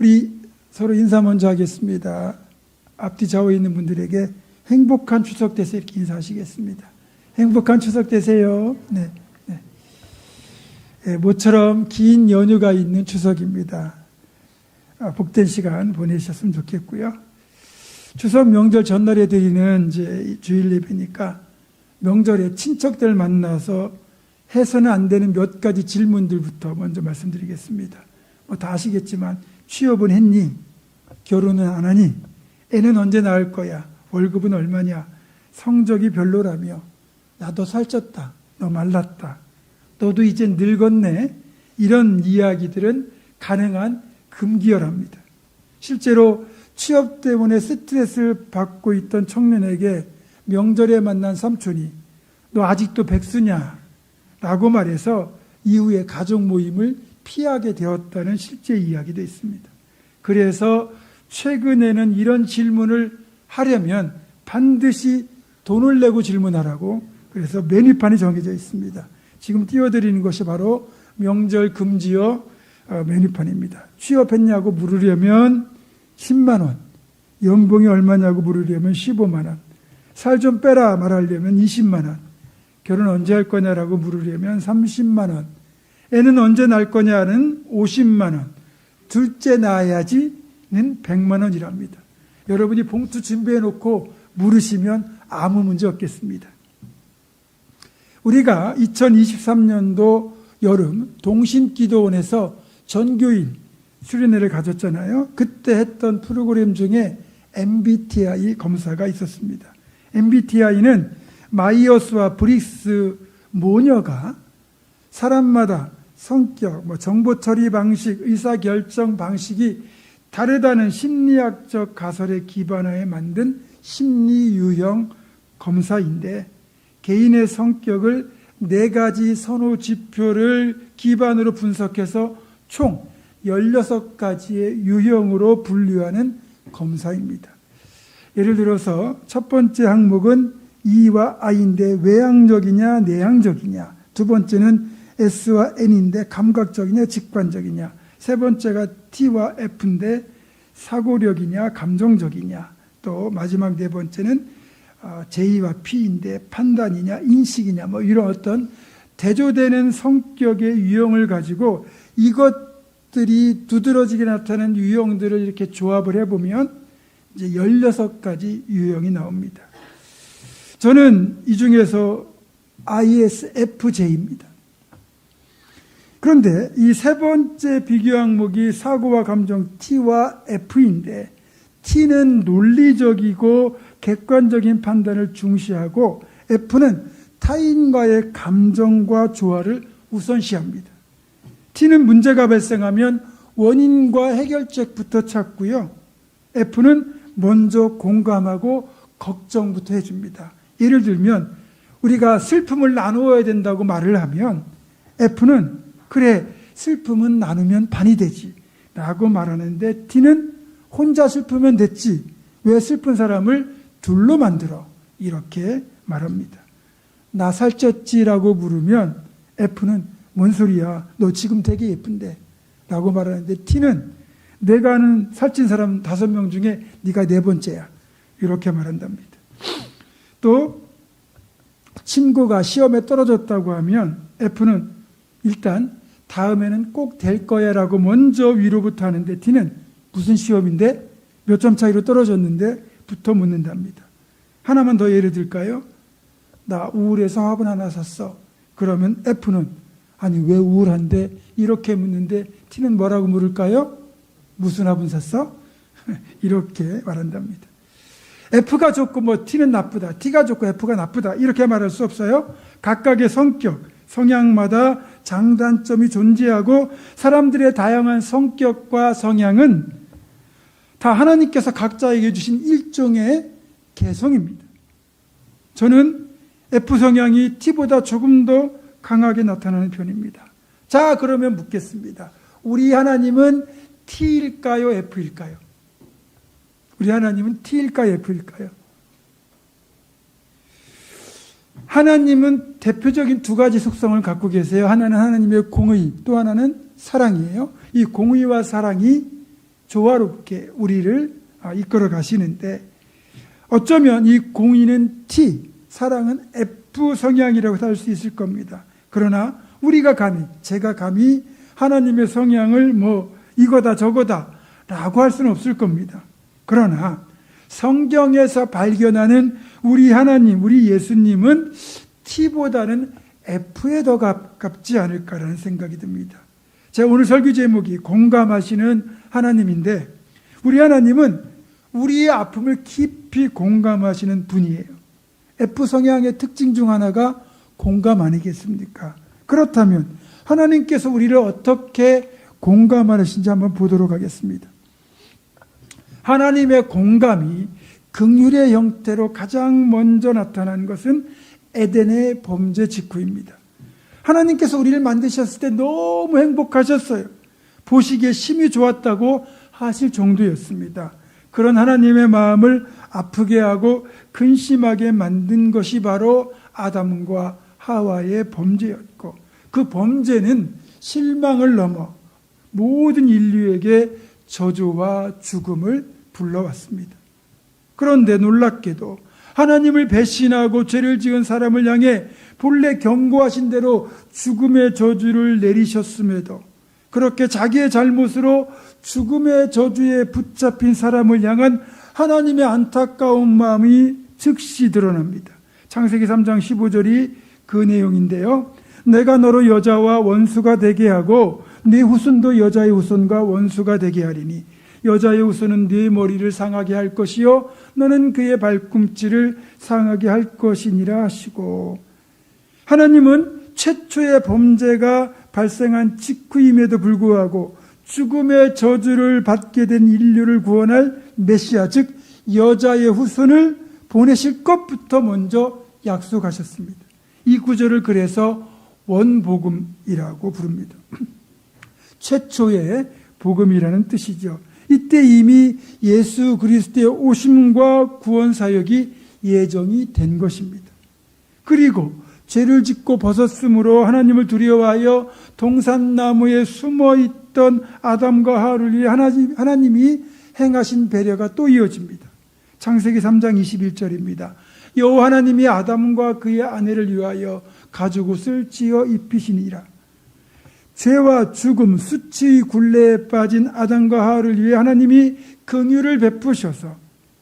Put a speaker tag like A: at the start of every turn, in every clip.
A: 우리 서로 인사 먼저 하겠습니다. 앞뒤 좌우에 있는 분들에게 행복한 추석 되세요 이렇게 인사하시겠습니다. 행복한 추석 되세요. 네, 네. 네, 모처럼 긴 연휴가 있는 추석입니다. 복된 시간 보내셨으면 좋겠고요. 추석 명절 전날에 드리는 이제 주일 예배니까 명절에 친척들 만나서 해서는 안 되는 몇 가지 질문들부터 먼저 말씀드리겠습니다. 뭐 다 아시겠지만 취업은 했니? 결혼은 안 하니? 애는 언제 낳을 거야? 월급은 얼마냐? 성적이 별로라며? 나도 살쪘다. 너 말랐다. 너도 이제 늙었네. 이런 이야기들은 가능한 금기어랍니다. 실제로 취업 때문에 스트레스를 받고 있던 청년에게 명절에 만난 삼촌이 너 아직도 백수냐? 라고 말해서 이후에 가족 모임을 피하게 되었다는 실제 이야기도 있습니다. 그래서 최근에는 이런 질문을 하려면 반드시 돈을 내고 질문하라고 그래서 메뉴판이 정해져 있습니다. 지금 띄워드리는 것이 바로 명절 금지어 메뉴판입니다. 취업했냐고 물으려면 10만 원, 연봉이 얼마냐고 물으려면 15만 원, 살 좀 빼라 말하려면 20만 원, 결혼 언제 할 거냐라고 물으려면 30만 원, 애는 언제 낳을 거냐는 50만 원, 둘째 낳아야지는 100만 원이랍니다. 여러분이 봉투 준비해 놓고 물으시면 아무 문제 없겠습니다. 우리가 2023년도 여름 동신기도원에서 전교인 수련회를 가졌잖아요. 그때 했던 프로그램 중에 MBTI 검사가 있었습니다. MBTI는 마이어스와 브릭스 모녀가 사람마다 성격, 정보 처리 방식, 의사결정 방식이 다르다는 심리학적 가설에 기반하여 만든 심리 유형 검사인데 개인의 성격을 4가지 선호 지표를 기반으로 분석해서 총 16가지의 유형으로 분류하는 검사입니다. 예를 들어서 첫 번째 항목은 E와 I인데 외향적이냐 내향적이냐, 두 번째는 S와 N인데 감각적이냐 직관적이냐, 세 번째가 T와 F인데 사고력이냐 감정적이냐, 또 마지막 네 번째는 J와 P인데 판단이냐 인식이냐, 이런 어떤 대조되는 성격의 유형을 가지고 이것들이 두드러지게 나타나는 유형들을 이렇게 조합을 해보면 이제 16가지 유형이 나옵니다. 저는 이 중에서 ISFJ입니다. 그런데 이 세 번째 비교 항목이 사고와 감정 T와 F인데 T는 논리적이고 객관적인 판단을 중시하고 F는 타인과의 감정과 조화를 우선시합니다. T는 문제가 발생하면 원인과 해결책부터 찾고요. F는 먼저 공감하고 걱정부터 해줍니다. 예를 들면 우리가 슬픔을 나누어야 된다고 말을 하면 F는 그래 슬픔은 나누면 반이 되지 라고 말하는데 T는 혼자 슬프면 됐지 왜 슬픈 사람을 둘로 만들어 이렇게 말합니다. 나 살쪘지라고 물으면 F는 뭔 소리야 너 지금 되게 예쁜데 라고 말하는데 T는 내가 아는 살찐 사람 5명 중에 네가 4번째야 이렇게 말한답니다. 또 친구가 시험에 떨어졌다고 하면 F는 일단 다음에는 꼭 될 거야 라고 먼저 위로부터 하는데 T는 무슨 시험인데 몇 점 차이로 떨어졌는데 부터 묻는답니다. 하나만 더 예를 들까요? 나 우울해서 화분 하나 샀어. 그러면 F는 아니 왜 우울한데 이렇게 묻는데 T는 뭐라고 물을까요? 무슨 화분 샀어? 이렇게 말한답니다. F가 좋고 T는 나쁘다. T가 좋고 F가 나쁘다. 이렇게 말할 수 없어요. 각각의 성격, 성향마다 장단점이 존재하고 사람들의 다양한 성격과 성향은 다 하나님께서 각자에게 주신 일종의 개성입니다. 저는 F 성향이 T보다 조금 더 강하게 나타나는 편입니다. 자, 그러면 묻겠습니다. 우리 하나님은 T일까요? F일까요? 우리 하나님은 T일까요? F일까요? 하나님은 대표적인 2가지 속성을 갖고 계세요. 하나는 하나님의 공의, 또 하나는 사랑이에요. 이 공의와 사랑이 조화롭게 우리를 이끌어 가시는데, 어쩌면 이 공의는 T, 사랑은 F 성향이라고 할 수 있을 겁니다. 그러나 우리가 감히, 제가 감히 하나님의 성향을 이거다 저거다 라고 할 수는 없을 겁니다. 그러나 성경에서 발견하는 우리 하나님, 우리 예수님은 T보다는 F에 더 가깝지 않을까라는 생각이 듭니다. 제가 오늘 설교 제목이 공감하시는 하나님인데, 우리 하나님은 우리의 아픔을 깊이 공감하시는 분이에요. F 성향의 특징 중 하나가 공감 아니겠습니까? 그렇다면 하나님께서 우리를 어떻게 공감하시는지 한번 보도록 하겠습니다. 하나님의 공감이 긍휼의 형태로 가장 먼저 나타난 것은 에덴의 범죄 직후입니다. 하나님께서 우리를 만드셨을 때 너무 행복하셨어요. 보시기에 심히 좋았다고 하실 정도였습니다. 그런 하나님의 마음을 아프게 하고 근심하게 만든 것이 바로 아담과 하와의 범죄였고, 그 범죄는 실망을 넘어 모든 인류에게 저주와 죽음을 불러왔습니다. 그런데 놀랍게도 하나님을 배신하고 죄를 지은 사람을 향해 본래 경고하신 대로 죽음의 저주를 내리셨음에도, 그렇게 자기의 잘못으로 죽음의 저주에 붙잡힌 사람을 향한 하나님의 안타까운 마음이 즉시 드러납니다. 창세기 3장 15절이 그 내용인데요. 내가 너로 여자와 원수가 되게 하고 네 후손도 여자의 후손과 원수가 되게 하리니 여자의 후손은 네 머리를 상하게 할 것이요 너는 그의 발꿈치를 상하게 할 것이니라 하시고, 하나님은 최초의 범죄가 발생한 직후임에도 불구하고 죽음의 저주를 받게 된 인류를 구원할 메시아, 즉 여자의 후손을 보내실 것부터 먼저 약속하셨습니다. 이 구절을 그래서 원복음이라고 부릅니다. 최초의 복음이라는 뜻이죠. 이때 이미 예수 그리스도의 오심과 구원 사역이 예정이 된 것입니다. 그리고 죄를 짓고 벗었으므로 하나님을 두려워하여 동산나무에 숨어있던 아담과 하와를 위해 하나님이 행하신 배려가 또 이어집니다. 창세기 3장 21절입니다. 여호와 하나님이 아담과 그의 아내를 위하여 가죽옷을 지어 입히시니라. 죄와 죽음, 수치의 굴레에 빠진 아담과 하와를 위해 하나님이 긍휼을 베푸셔서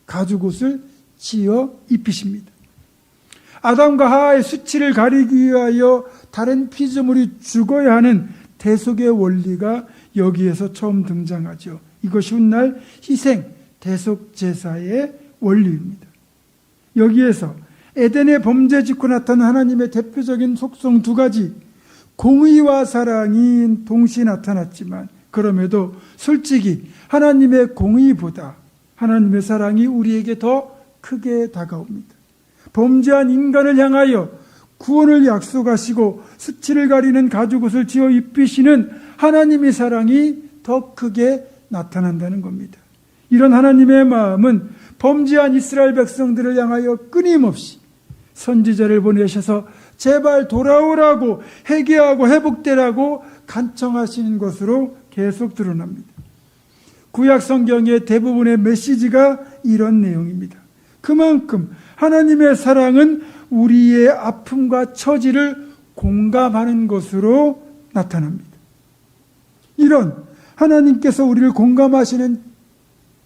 A: 가죽옷을 지어 입히십니다. 아담과 하와의 수치를 가리기 위하여 다른 피조물이 죽어야 하는 대속의 원리가 여기에서 처음 등장하죠. 이것이 훗날 희생, 대속 제사의 원리입니다. 여기에서 에덴의 범죄 짓고 나타난 하나님의 대표적인 속성 두 가지, 공의와 사랑이 동시에 나타났지만 그럼에도 솔직히 하나님의 공의보다 하나님의 사랑이 우리에게 더 크게 다가옵니다. 범죄한 인간을 향하여 구원을 약속하시고 수치를 가리는 가죽옷을 지어 입히시는 하나님의 사랑이 더 크게 나타난다는 겁니다. 이런 하나님의 마음은 범죄한 이스라엘 백성들을 향하여 끊임없이 선지자를 보내셔서 제발 돌아오라고, 회개하고 회복되라고 간청하시는 것으로 계속 드러납니다. 구약 성경의 대부분의 메시지가 이런 내용입니다. 그만큼 하나님의 사랑은 우리의 아픔과 처지를 공감하는 것으로 나타납니다. 이런 하나님께서 우리를 공감하시는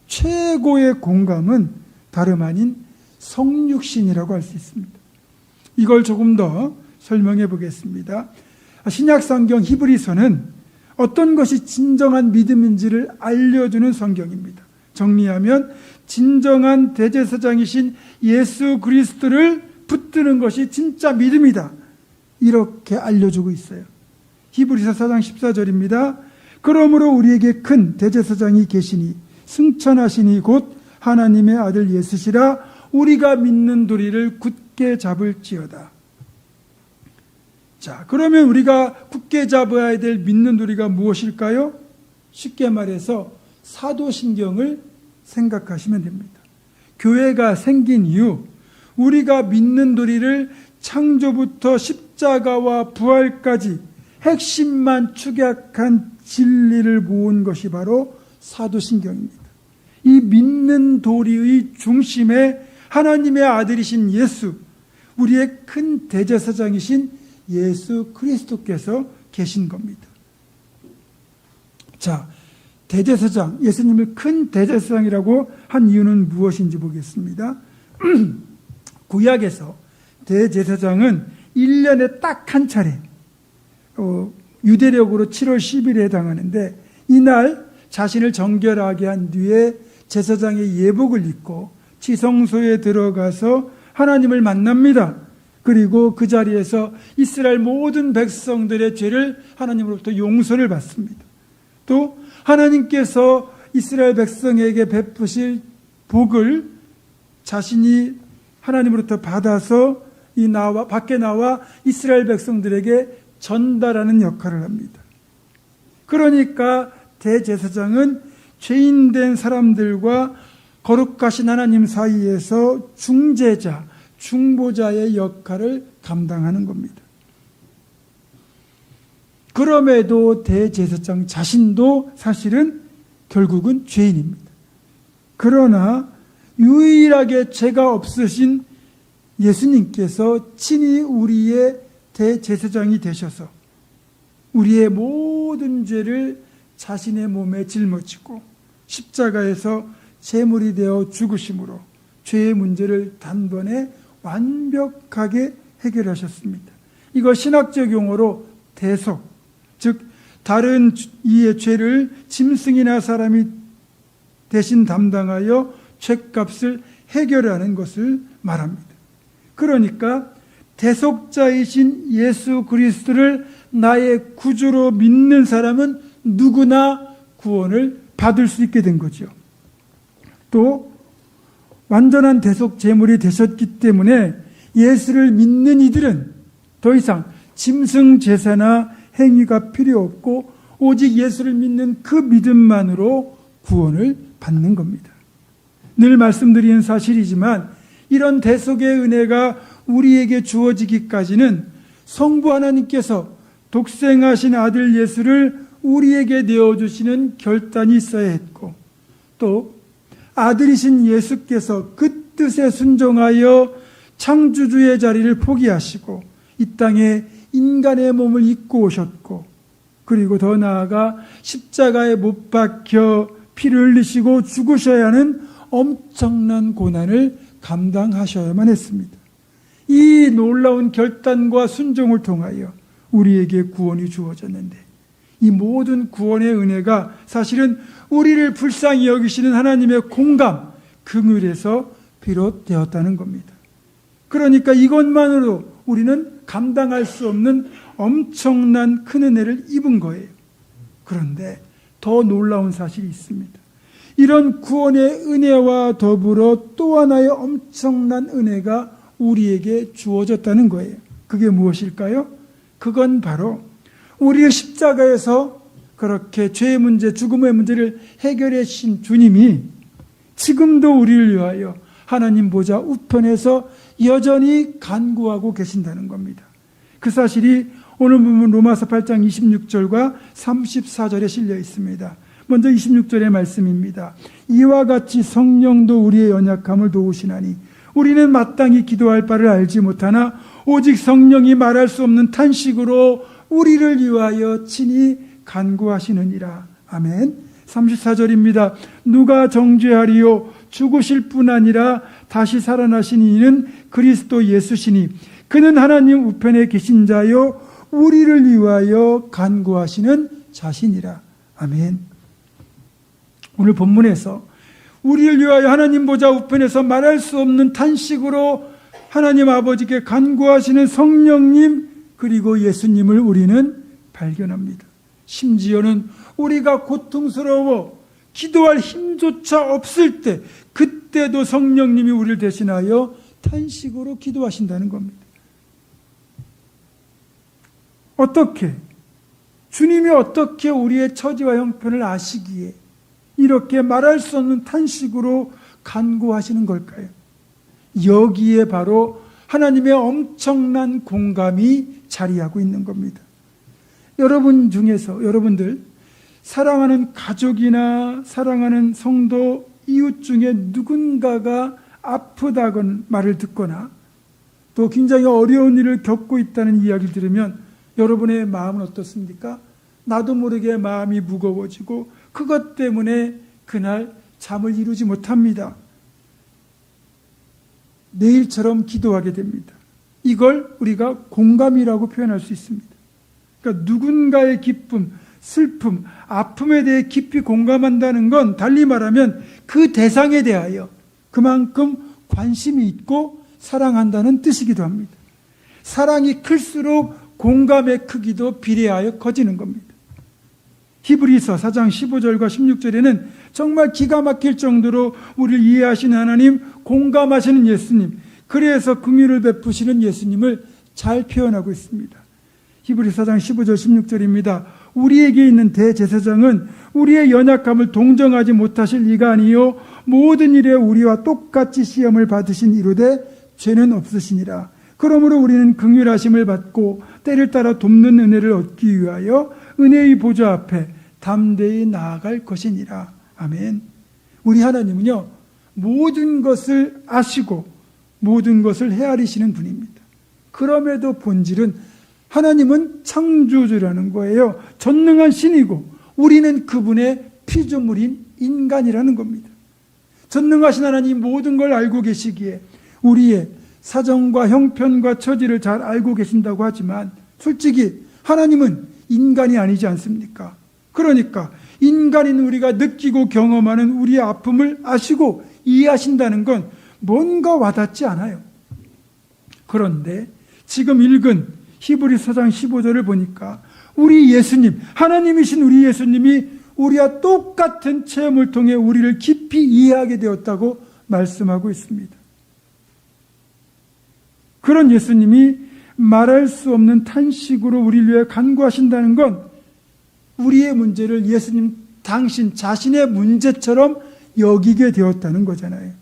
A: 최고의 공감은 다름 아닌 성육신이라고 할 수 있습니다. 이걸 조금 더 설명해 보겠습니다. 신약 성경 히브리서는 어떤 것이 진정한 믿음인지를 알려주는 성경입니다. 정리하면 진정한 대제사장이신 예수 그리스도를 붙드는 것이 진짜 믿음이다, 이렇게 알려주고 있어요. 히브리서 4장 14절입니다. 그러므로 우리에게 큰 대제사장이 계시니 승천하시니 곧 하나님의 아들 예수시라. 우리가 믿는 도리를 굳게 잡을지어다. 자, 그러면 우리가 굳게 잡아야 될 믿는 도리가 무엇일까요? 쉽게 말해서 사도신경을 생각하시면 됩니다. 교회가 생긴 이후 우리가 믿는 도리를 창조부터 십자가와 부활까지 핵심만 축약한 진리를 모은 것이 바로 사도신경입니다. 이 믿는 도리의 중심에 하나님의 아들이신 예수, 우리의 큰 대제사장이신 예수 그리스도께서 계신 겁니다. 자, 대제사장, 예수님을 큰 대제사장이라고 한 이유는 무엇인지 보겠습니다. 구약에서 대제사장은 1년에 딱 한 차례, 유대력으로 7월 10일에 해당하는데, 이날 자신을 정결하게 한 뒤에 제사장의 예복을 입고 지성소에 들어가서 하나님을 만납니다. 그리고 그 자리에서 이스라엘 모든 백성들의 죄를 하나님으로부터 용서를 받습니다. 또 하나님께서 이스라엘 백성에게 베푸실 복을 자신이 하나님으로부터 받아서 밖에 나와 이스라엘 백성들에게 전달하는 역할을 합니다. 그러니까 대제사장은 죄인된 사람들과 거룩하신 하나님 사이에서 중재자, 중보자의 역할을 감당하는 겁니다. 그럼에도 대제사장 자신도 사실은 결국은 죄인입니다. 그러나 유일하게 죄가 없으신 예수님께서 친히 우리의 대제사장이 되셔서 우리의 모든 죄를 자신의 몸에 짊어지고 십자가에서 제물이 되어 죽으심으로 죄의 문제를 단번에 완벽하게 해결하셨습니다. 이거 신학적 용어로 대속, 즉 다른 이의 죄를 짐승이나 사람이 대신 담당하여 죄값을 해결하는 것을 말합니다. 그러니까 대속자이신 예수 그리스도를 나의 구주로 믿는 사람은 누구나 구원을 받을 수 있게 된 거죠. 또 완전한 대속 제물이 되셨기 때문에 예수를 믿는 이들은 더 이상 짐승 제사나 행위가 필요 없고 오직 예수를 믿는 그 믿음만으로 구원을 받는 겁니다. 늘 말씀드리는 사실이지만 이런 대속의 은혜가 우리에게 주어지기까지는 성부 하나님께서 독생하신 아들 예수를 우리에게 내어주시는 결단이 있어야 했고, 또 아들이신 예수께서 그 뜻에 순종하여 창조주의 자리를 포기하시고 이 땅에 인간의 몸을 입고 오셨고, 그리고 더 나아가 십자가에 못 박혀 피를 흘리시고 죽으셔야 하는 엄청난 고난을 감당하셔야만 했습니다. 이 놀라운 결단과 순종을 통하여 우리에게 구원이 주어졌는데, 이 모든 구원의 은혜가 사실은 우리를 불쌍히 여기시는 하나님의 공감, 긍휼에서 비롯되었다는 겁니다. 그러니까 이것만으로 우리는 감당할 수 없는 엄청난 큰 은혜를 입은 거예요. 그런데 더 놀라운 사실이 있습니다. 이런 구원의 은혜와 더불어 또 하나의 엄청난 은혜가 우리에게 주어졌다는 거예요. 그게 무엇일까요? 그건 바로 우리의 십자가에서 그렇게 죄의 문제, 죽음의 문제를 해결해 주신 주님이 지금도 우리를 위하여 하나님 보좌 우편에서 여전히 간구하고 계신다는 겁니다. 그 사실이 오늘 보면 로마서 8장 26절과 34절에 실려 있습니다. 먼저 26절의 말씀입니다. 이와 같이 성령도 우리의 연약함을 도우시나니 우리는 마땅히 기도할 바를 알지 못하나 오직 성령이 말할 수 없는 탄식으로 우리를 위하여 친히 간구하시느니라. 아멘. 34절입니다. 누가 정죄하리요? 죽으실 뿐 아니라 다시 살아나신 이는 그리스도 예수시니 그는 하나님 우편에 계신 자요 우리를 위하여 간구하시는 자신이라. 아멘. 오늘 본문에서 우리를 위하여 하나님 보좌 우편에서 말할 수 없는 탄식으로 하나님 아버지께 간구하시는 성령님 그리고 예수님을 우리는 발견합니다. 심지어는 우리가 고통스러워 기도할 힘조차 없을 때 그때도 성령님이 우리를 대신하여 탄식으로 기도하신다는 겁니다. 어떻게? 주님이 어떻게 우리의 처지와 형편을 아시기에 이렇게 말할 수 없는 탄식으로 간구하시는 걸까요? 여기에 바로 하나님의 엄청난 공감이 자리하고 있는 겁니다. 여러분 중에서 여러분들 사랑하는 가족이나 사랑하는 성도, 이웃 중에 누군가가 아프다건 말을 듣거나 또 굉장히 어려운 일을 겪고 있다는 이야기를 들으면 여러분의 마음은 어떻습니까? 나도 모르게 마음이 무거워지고 그것 때문에 그날 잠을 이루지 못합니다. 내일처럼 기도하게 됩니다. 이걸 우리가 공감이라고 표현할 수 있습니다. 그러니까 누군가의 기쁨, 슬픔, 아픔에 대해 깊이 공감한다는 건 달리 말하면 그 대상에 대하여 그만큼 관심이 있고 사랑한다는 뜻이기도 합니다. 사랑이 클수록 공감의 크기도 비례하여 커지는 겁니다. 히브리서 4장 15절과 16절에는 정말 기가 막힐 정도로 우리를 이해하시는 하나님, 공감하시는 예수님, 그래서 긍휼을 베푸시는 예수님을 잘 표현하고 있습니다. 히브리서 4장 15절 16절입니다. 우리에게 있는 대제사장은 우리의 연약함을 동정하지 못하실 이가 아니요 모든 일에 우리와 똑같이 시험을 받으신 이로되 죄는 없으시니라. 그러므로 우리는 긍휼하심을 받고 때를 따라 돕는 은혜를 얻기 위하여 은혜의 보좌 앞에 담대히 나아갈 것이니라. 아멘. 우리 하나님은요, 모든 것을 아시고 모든 것을 헤아리시는 분입니다. 그럼에도 본질은 하나님은 창조주라는 거예요. 전능한 신이고 우리는 그분의 피조물인 인간이라는 겁니다. 전능하신 하나님 모든 걸 알고 계시기에 우리의 사정과 형편과 처지를 잘 알고 계신다고 하지만 솔직히 하나님은 인간이 아니지 않습니까? 그러니까 인간인 우리가 느끼고 경험하는 우리의 아픔을 아시고 이해하신다는 건 뭔가 와닿지 않아요. 그런데 지금 읽은 히브리서 4장 15절을 보니까 우리 예수님, 하나님이신 우리 예수님이 우리와 똑같은 체험을 통해 우리를 깊이 이해하게 되었다고 말씀하고 있습니다. 그런 예수님이 말할 수 없는 탄식으로 우리를 위해 간구하신다는 건 우리의 문제를 예수님 당신 자신의 문제처럼 여기게 되었다는 거잖아요.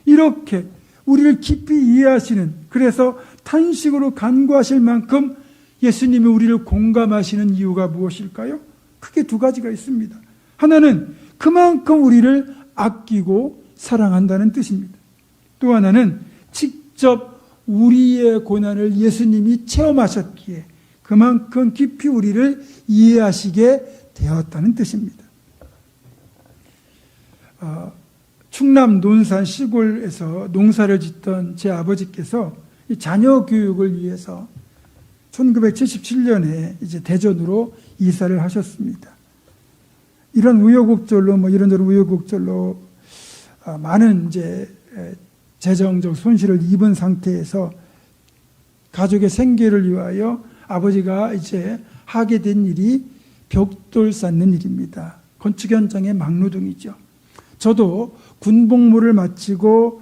A: 이렇게 우리를 깊이 이해하시는, 그래서 탄식으로 간구하실 만큼 예수님이 우리를 공감하시는 이유가 무엇일까요? 크게 두 가지가 있습니다. 하나는 그만큼 우리를 아끼고 사랑한다는 뜻입니다. 또 하나는 직접 우리의 고난을 예수님이 체험하셨기에 그만큼 깊이 우리를 이해하시게 되었다는 뜻입니다. 충남 논산 시골에서 농사를 짓던 제 아버지께서 자녀 교육을 위해서 1977년에 이제 대전으로 이사를 하셨습니다. 이런 우여곡절로 이런저런 우여곡절로 많은 이제 재정적 손실을 입은 상태에서 가족의 생계를 위하여 아버지가 이제 하게 된 일이 벽돌 쌓는 일입니다. 건축 현장의 막노동이죠. 저도 군복무를 마치고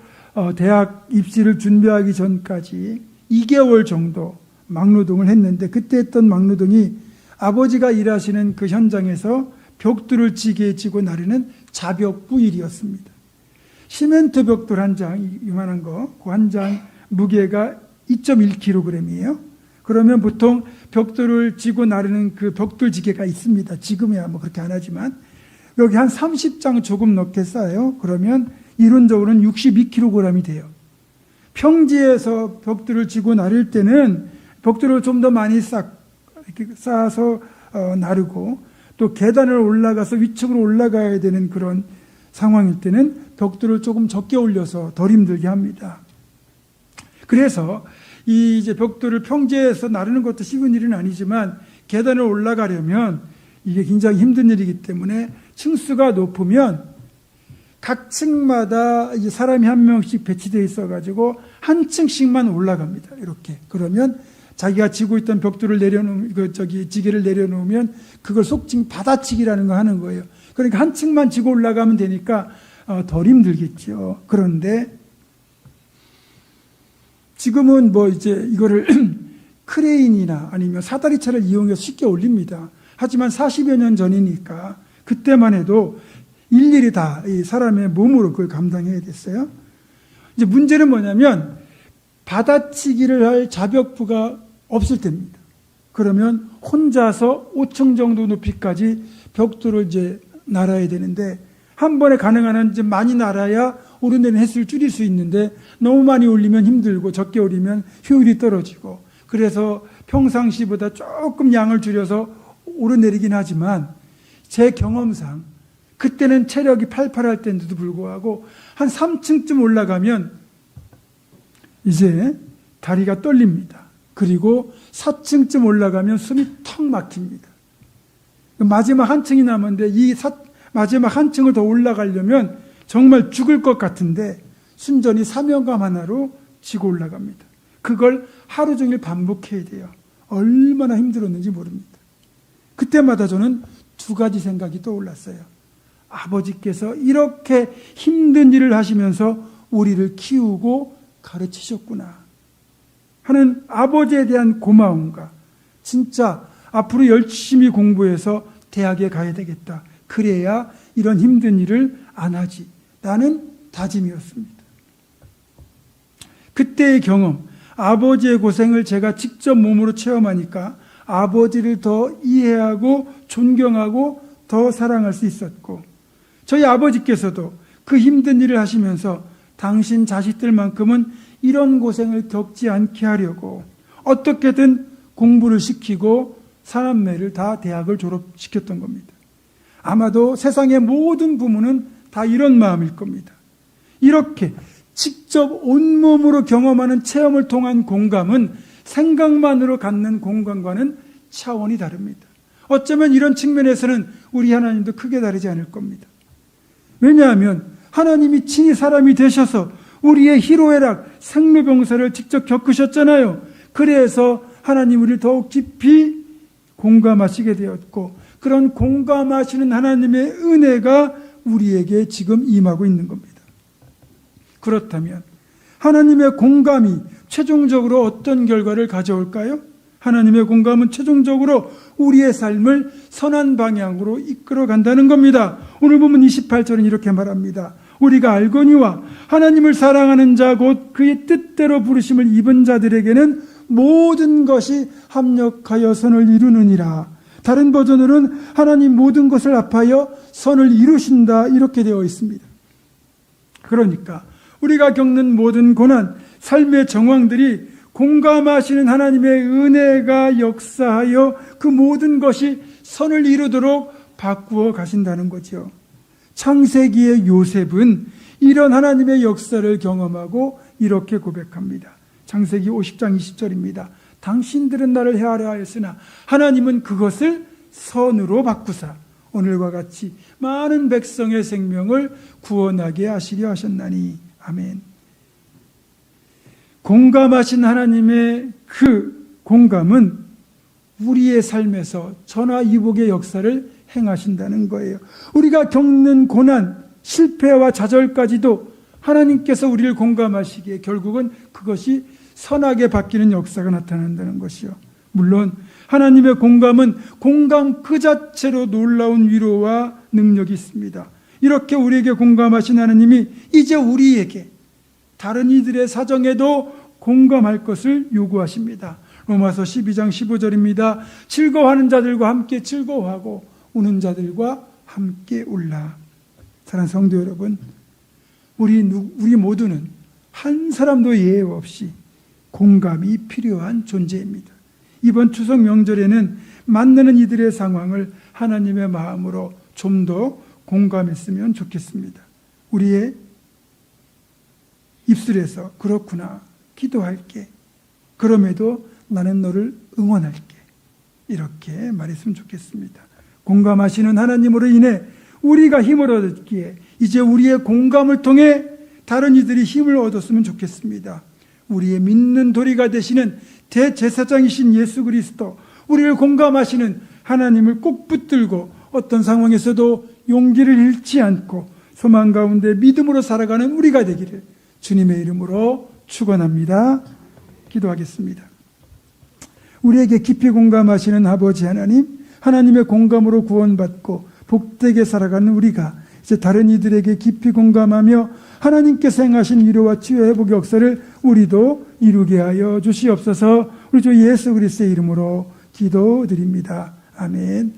A: 대학 입시를 준비하기 전까지 2개월 정도 막노동을 했는데 그때 했던 막노동이 아버지가 일하시는 그 현장에서 벽돌을 지게 지고 나르는 자벽부 일이었습니다. 시멘트 벽돌 한 장, 이만한 거, 그 한 장 무게가 2.1kg이에요. 그러면 보통 벽돌을 지고 나르는 그 벽돌 지게가 있습니다. 지금이야 뭐 그렇게 안 하지만 여기 한 30장 조금 넘게 쌓아요. 그러면 이론적으로는 62kg이 돼요. 평지에서 벽돌을 지고 나를 때는 벽돌을 좀 더 많이 이렇게 쌓아서 나르고 또 계단을 올라가서 위층으로 올라가야 되는 그런 상황일 때는 벽돌을 조금 적게 올려서 덜 힘들게 합니다. 그래서 이 이제 벽돌을 평지에서 나르는 것도 쉬운 일은 아니지만 계단을 올라가려면 이게 굉장히 힘든 일이기 때문에 층수가 높으면 각 층마다 이제 사람이 한 명씩 배치되어 있어가지고 한 층씩만 올라갑니다. 이렇게. 그러면 자기가 지고 있던 벽돌을 지게를 내려놓으면 그걸 속칭 받아치기라는 거 하는 거예요. 그러니까 한 층만 지고 올라가면 되니까 덜 힘들겠죠. 그런데 지금은 이제 이거를 크레인이나 아니면 사다리차를 이용해서 쉽게 올립니다. 하지만 40여 년 전이니까 그때만 해도 일일이 다 이 사람의 몸으로 그걸 감당해야 됐어요. 이제 문제는 뭐냐면 받아치기를 할 자벽부가 없을 때입니다. 그러면 혼자서 5층 정도 높이까지 벽돌을 이제 날아야 되는데, 한 번에 가능한 한 이제 많이 날아야 오르내리는 횟수를 줄일 수 있는데, 너무 많이 올리면 힘들고 적게 올리면 효율이 떨어지고, 그래서 평상시보다 조금 양을 줄여서 오르내리긴 하지만, 제 경험상 그때는 체력이 팔팔할 때인데도 불구하고 한 3층쯤 올라가면 이제 다리가 떨립니다. 그리고 4층쯤 올라가면 숨이 턱 막힙니다. 마지막 한 층이 남았는데 마지막 한 층을 더 올라가려면 정말 죽을 것 같은데 순전히 사명감 하나로 지고 올라갑니다. 그걸 하루 종일 반복해야 돼요. 얼마나 힘들었는지 모릅니다. 그때마다 저는 두 가지 생각이 떠올랐어요. 아버지께서 이렇게 힘든 일을 하시면서 우리를 키우고 가르치셨구나 하는 아버지에 대한 고마움과, 진짜 앞으로 열심히 공부해서 대학에 가야 되겠다, 그래야 이런 힘든 일을 안 하지 라는 다짐이었습니다. 그때의 경험, 아버지의 고생을 제가 직접 몸으로 체험하니까 아버지를 더 이해하고 존경하고 더 사랑할 수 있었고, 저희 아버지께서도 그 힘든 일을 하시면서 당신 자식들만큼은 이런 고생을 겪지 않게 하려고 어떻게든 공부를 시키고 사남매를 다 대학을 졸업시켰던 겁니다. 아마도 세상의 모든 부모는 다 이런 마음일 겁니다. 이렇게 직접 온몸으로 경험하는 체험을 통한 공감은 생각만으로 갖는 공감과는 차원이 다릅니다. 어쩌면 이런 측면에서는 우리 하나님도 크게 다르지 않을 겁니다. 왜냐하면 하나님이 친히 사람이 되셔서 우리의 희로애락, 생로병사를 직접 겪으셨잖아요. 그래서 하나님 우리를 더욱 깊이 공감하시게 되었고, 그런 공감하시는 하나님의 은혜가 우리에게 지금 임하고 있는 겁니다. 그렇다면 하나님의 공감이 최종적으로 어떤 결과를 가져올까요? 하나님의 공감은 최종적으로 우리의 삶을 선한 방향으로 이끌어 간다는 겁니다. 오늘 보면 28절은 이렇게 말합니다. 우리가 알거니와 하나님을 사랑하는 자 곧 그의 뜻대로 부르심을 입은 자들에게는 모든 것이 합력하여 선을 이루느니라. 다른 버전으로는 하나님 모든 것을 합하여 선을 이루신다, 이렇게 되어 있습니다. 그러니까 우리가 겪는 모든 고난, 삶의 정황들이 공감하시는 하나님의 은혜가 역사하여 그 모든 것이 선을 이루도록 바꾸어 가신다는 거죠. 창세기의 요셉은 이런 하나님의 역사를 경험하고 이렇게 고백합니다. 창세기 50장 20절입니다. 당신들은 나를 해하려 하였으나 하나님은 그것을 선으로 바꾸사 오늘과 같이 많은 백성의 생명을 구원하게 하시려 하셨나니. 아멘. 공감하신 하나님의 그 공감은 우리의 삶에서 전화위복의 역사를 행하신다는 거예요. 우리가 겪는 고난, 실패와 좌절까지도 하나님께서 우리를 공감하시기에 결국은 그것이 선하게 바뀌는 역사가 나타난다는 것이요. 물론 하나님의 공감은 공감 그 자체로 놀라운 위로와 능력이 있습니다. 이렇게 우리에게 공감하신 하나님이 이제 우리에게 다른 이들의 사정에도 공감할 것을 요구하십니다. 로마서 12장 15절입니다. 즐거워하는 자들과 함께 즐거워하고 우는 자들과 함께 울라. 사랑하는 성도 여러분, 우리 모두는 한 사람도 예외 없이 공감이 필요한 존재입니다. 이번 추석 명절에는 만나는 이들의 상황을 하나님의 마음으로 좀 더 공감했으면 좋겠습니다. 우리의 입술에서 그렇구나, 기도할게, 그럼에도 나는 너를 응원할게, 이렇게 말했으면 좋겠습니다. 공감하시는 하나님으로 인해 우리가 힘을 얻었기에 이제 우리의 공감을 통해 다른 이들이 힘을 얻었으면 좋겠습니다. 우리의 믿는 도리가 되시는 대제사장이신 예수 그리스도, 우리를 공감하시는 하나님을 꼭 붙들고 어떤 상황에서도 용기를 잃지 않고 소망 가운데 믿음으로 살아가는 우리가 되기를 주님의 이름으로 축원합니다. 기도하겠습니다. 우리에게 깊이 공감하시는 아버지 하나님, 하나님의 공감으로 구원받고 복되게 살아가는 우리가 이제 다른 이들에게 깊이 공감하며 하나님께서 행하신 위로와 치유 회복의 역사를 우리도 이루게 하여 주시옵소서. 우리 주 예수 그리스도의 이름으로 기도드립니다. 아멘.